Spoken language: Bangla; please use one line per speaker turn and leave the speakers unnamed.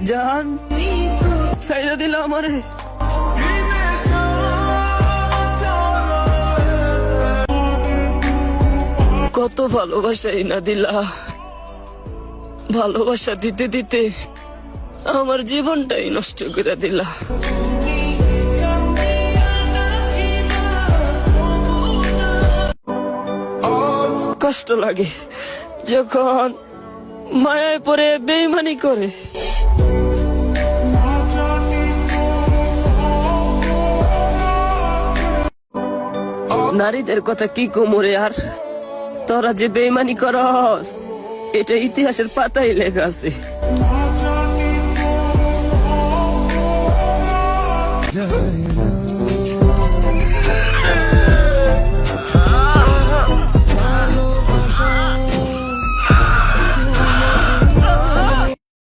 জান ছাইড়া দিল আমারে। কত ভালোবাসাই না দিলা, ভালোবাসা দিতে দিতে আমার জীবনটাই নষ্ট করে দিলা। কষ্ট লাগে যখন মায়ায় পড়ে বেইমানি করে। নারীদের কথা কি কোমরে, আর তোরা যে বেইমানি করস এটা ইতিহাসের পাতায় লেখা আছে।